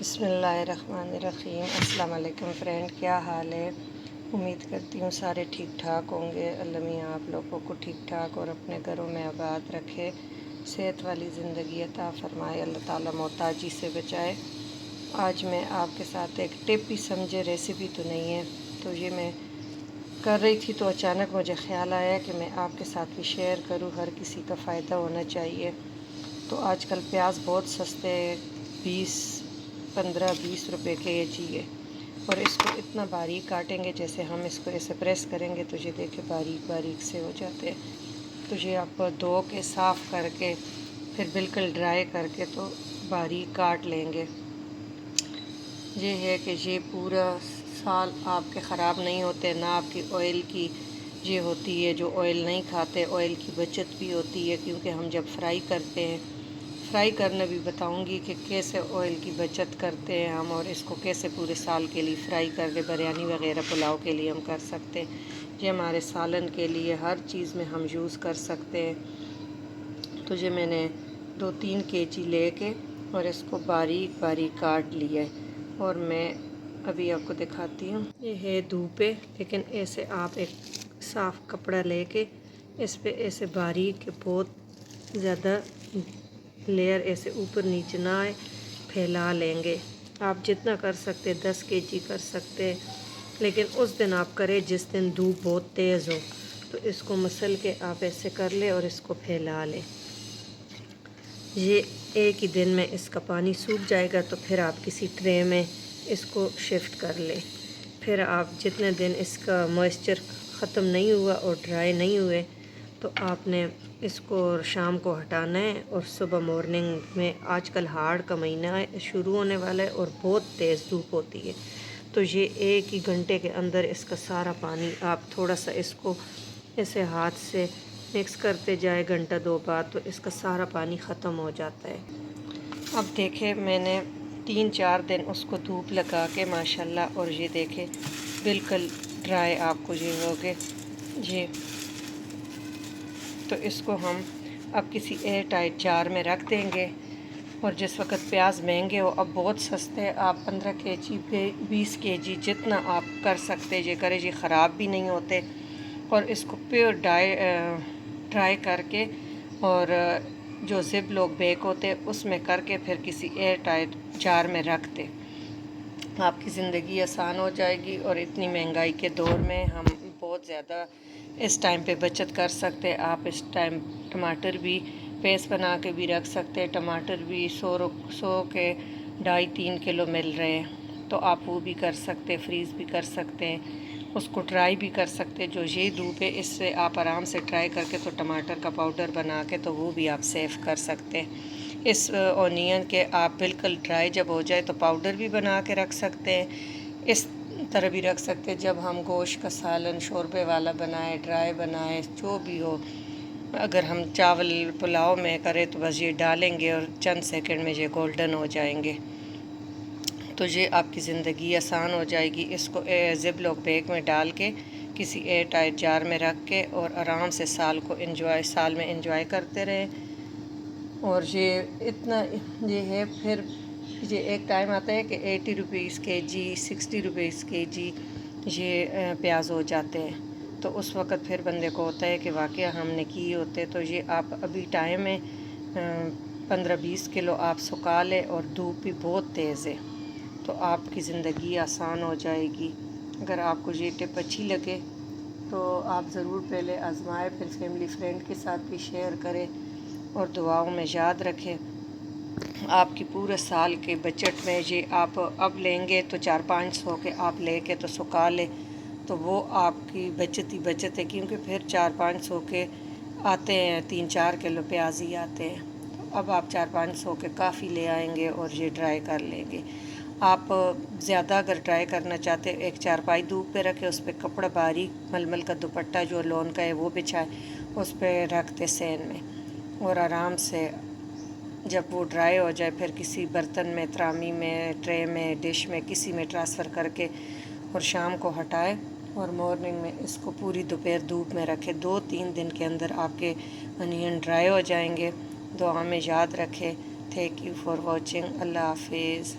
बिस्मिल्लाहिर्रहमानिर्रहीम। अस्सलाम वालेकुम फ्रेंड, क्या हाल है? उम्मीद करती हूँ सारे ठीक ठाक होंगे। अल्लाह मियाँ आप लोगों को ठीक ठाक और अपने घरों में आबाद रखे, सेहत वाली ज़िंदगी अता फ़रमाए, अल्लाह ताला मोहताजी से बचाए। आज मैं आपके साथ एक टिप ही समझे, रेसिपी तो नहीं है, तो ये मैं कर रही थी तो अचानक मुझे ख़्याल आया कि मैं आपके साथ भी शेयर करूँ, हर किसी का फ़ायदा होना चाहिए। तो आजकल प्याज बहुत सस्ते, 20 15 20 रुपए केजी है, और इसको इतना बारीक काटेंगे, जैसे हम इसको ऐसे प्रेस करेंगे तो ये देखिए बारीक बारीक से हो जाते हैं। तो ये आप धो के साफ़ करके फिर बिल्कुल ड्राई करके तो बारीक काट लेंगे। ये है कि ये पूरा साल आपके ख़राब नहीं होते, ना आपकी ऑयल की ये होती है, जो ऑयल नहीं खाते ऑयल की बचत भी होती है, क्योंकि हम जब फ्राई करते हैं, फ्राई करना भी बताऊंगी कि कैसे ऑयल की बचत करते हैं हम, और इसको कैसे पूरे साल के लिए फ्राई करके बिरयानी वगैरह पुलाव के लिए हम कर सकते हैं। ये हमारे सालन के लिए हर चीज़ में हम यूज़ कर सकते हैं। तो ये मैंने 2-3 केजी लेके और इसको बारीक बारीक काट लिया है, और मैं अभी आपको दिखाती हूँ। ये है धूप है, लेकिन ऐसे आप एक साफ़ कपड़ा लेके इस पे ऐसे बारीक, बहुत ज़्यादा लेयर ऐसे ऊपर नीचे ना आए, फैला लेंगे। आप जितना कर सकते 10 केजी कर सकते हैं, लेकिन उस दिन आप करें जिस दिन धूप बहुत तेज़ हो, तो इसको मसल के आप ऐसे कर ले और इसको फैला लें। ये एक ही दिन में इसका पानी सूख जाएगा, तो फिर आप किसी ट्रे में इसको शिफ्ट कर लें। फिर आप जितने दिन इसका मॉइस्चर ख़त्म नहीं हुआ और ड्राई नहीं हुए, तो आपने इसको शाम को हटाना है, और सुबह मॉर्निंग में, आजकल हाड़ का महीना है, शुरू होने वाला है और बहुत तेज़ धूप होती है, तो ये 1 ही घंटे के अंदर इसका सारा पानी, आप थोड़ा सा इसको ऐसे हाथ से मिक्स करते जाए घंटा 2 बाद, तो इसका सारा पानी ख़त्म हो जाता है। अब देखें, मैंने 3-4 दिन उसको धूप लगा के माशाल्लाह, और ये देखें बिल्कुल ड्राई आपको ये हो गए ये। तो इसको हम अब किसी एयर टाइट जार में रख देंगे। और जिस वक्त प्याज महंगे हो, अब बहुत सस्ते, आप 15 केजी पे 20 केजी जितना आप कर सकते ये करें, ये ख़राब भी नहीं होते। और इसको प्योर ड्राई करके, और जो ज़िप लोग बेक होते उसमें करके फिर किसी एयर टाइट जार में रख दे, आपकी ज़िंदगी आसान हो जाएगी। और इतनी महंगाई के दौर में हम बहुत ज़्यादा इस टाइम पे बचत कर सकते हैं। आप इस टाइम टमाटर भी पेस्ट बना के भी रख सकते हैं। टमाटर भी 100 के 2.5-3 किलो मिल रहे हैं, तो आप वो भी कर सकते हैं, फ्रीज़ भी कर सकते हैं, उसको ट्राई भी कर सकते हैं। जो ये धूप है, इससे आप आराम से ट्राई करके तो टमाटर का पाउडर बना के तो वो भी आप सेव कर सकते हैं। इस ऑनियन के आप बिल्कुल ड्राई जब हो जाए तो पाउडर भी बना के रख सकते हैं। इस तरह भी रख सकते हैं, जब हम गोश्त का सालन शोरबे वाला बनाए, ड्राई बनाए, जो भी हो, अगर हम चावल पुलाव में करें तो बस ये डालेंगे और चंद सेकंड में ये गोल्डन हो जाएंगे, तो ये आपकी ज़िंदगी आसान हो जाएगी। इसको ज़िप लॉक बैग में डाल के किसी एयर टाइट जार में रख के, और आराम से साल में एंजॉय करते रहें। और ये इतना ये है, फिर ये एक टाइम आता है कि 80 रुपीज़ केजी, 60 रुपीज़ केजी ये प्याज हो जाते हैं, तो उस वक़्त फिर बंदे को होता है कि वाकई हमने किए होते। तो ये आप अभी टाइम में 15-20 किलो आप सुखा लें, और धूप भी बहुत तेज़ है, तो आपकी ज़िंदगी आसान हो जाएगी। अगर आपको ये टिप अच्छी लगे तो आप ज़रूर पहले आजमाएं, फिर फैमिली फ्रेंड के साथ भी शेयर करें, और दुआओं में याद रखें। आपकी पूरे साल के बजट में ये आप अब लेंगे तो 400-500 के आप लेके तो सुखा लें, तो वो आपकी बचत ही बचत है, क्योंकि फिर 400-500 के आते हैं, 3-4 किलो प्याज ही आते हैं। तो अब आप 400-500 के काफ़ी ले आएंगे और ये ड्राई कर लेंगे। आप ज़्यादा अगर ड्राई करना चाहते हैं, एक चारपाई धूप पे रखें, उस पर कपड़ा बारीक मलमल का दुपट्टा जो लॉन का है वो बिछाए, उस पर रख दे सैन में, और आराम से जब वो ड्राई हो जाए फिर किसी बर्तन में, त्रामी में, ट्रे में, डिश में, किसी में ट्रांसफ़र करके, और शाम को हटाए, और मॉर्निंग में इसको पूरी दोपहर धूप में रखें। 2-3 दिन के अंदर आपके अनियन ड्राई हो जाएंगे। दुआ में याद रखें। Thank you for watching. अल्लाह हाफिज़।